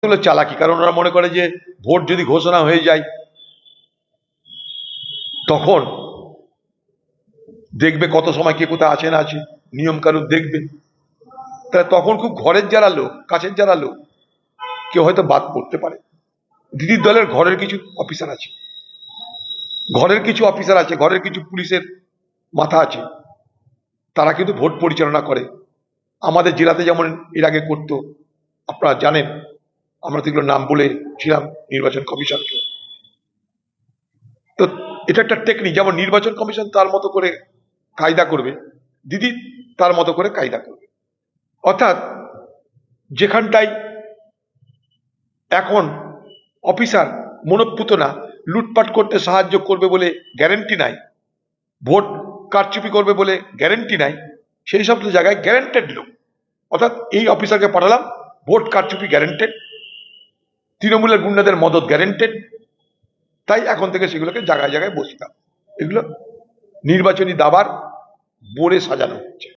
হলো চালাকি, কারণ ওরা মনে করে যে ভোট যদি ঘোষণা হয়ে যায় তখন দেখবে কত সময় কে কোথায় আছে না আছে, নিয়ম কানুন দেখবে। তাহলে তখন খুব ঘরের যারা লোক, কাছের যারা লোক, কেউ হয়তো বাদ পড়তে পারে। দিদির দলের ঘরের কিছু অফিসার আছে, ঘরের কিছু পুলিশের মাথা আছে, তারা কিন্তু ভোট পরিচালনা করে। আমাদের জেলাতে যেমন এর আগে করতো, আপনারা জানেন, আমরা তো এগুলো নাম বলেছিলাম নির্বাচন কমিশনকে। তো এটা একটা টেকনিক, যেমন নির্বাচন কমিশন তার মতো করে কায়দা করবে, দিদি তার মতো করে কায়দা করবে। অর্থাৎ যেখানটায় এখন অফিসার মনোপুত না, লুটপাট করতে সাহায্য করবে বলে গ্যারেন্টি নাই, ভোট কারচুপি করবে বলে গ্যারেন্টি নাই, সেই সব জায়গায় গ্যারেন্টেড লোক, অর্থাৎ এই অফিসারকে পাঠালাম, ভোট কারচুপি গ্যারেন্টেড, তৃণমূলের গুন্ডাদের মদত গ্যারেন্টেড, তাই এখন থেকে সেগুলোকে জায়গায় জায়গায় বসতাম। এগুলো নির্বাচনী দাবার বোর্ডে সাজানো হচ্ছে।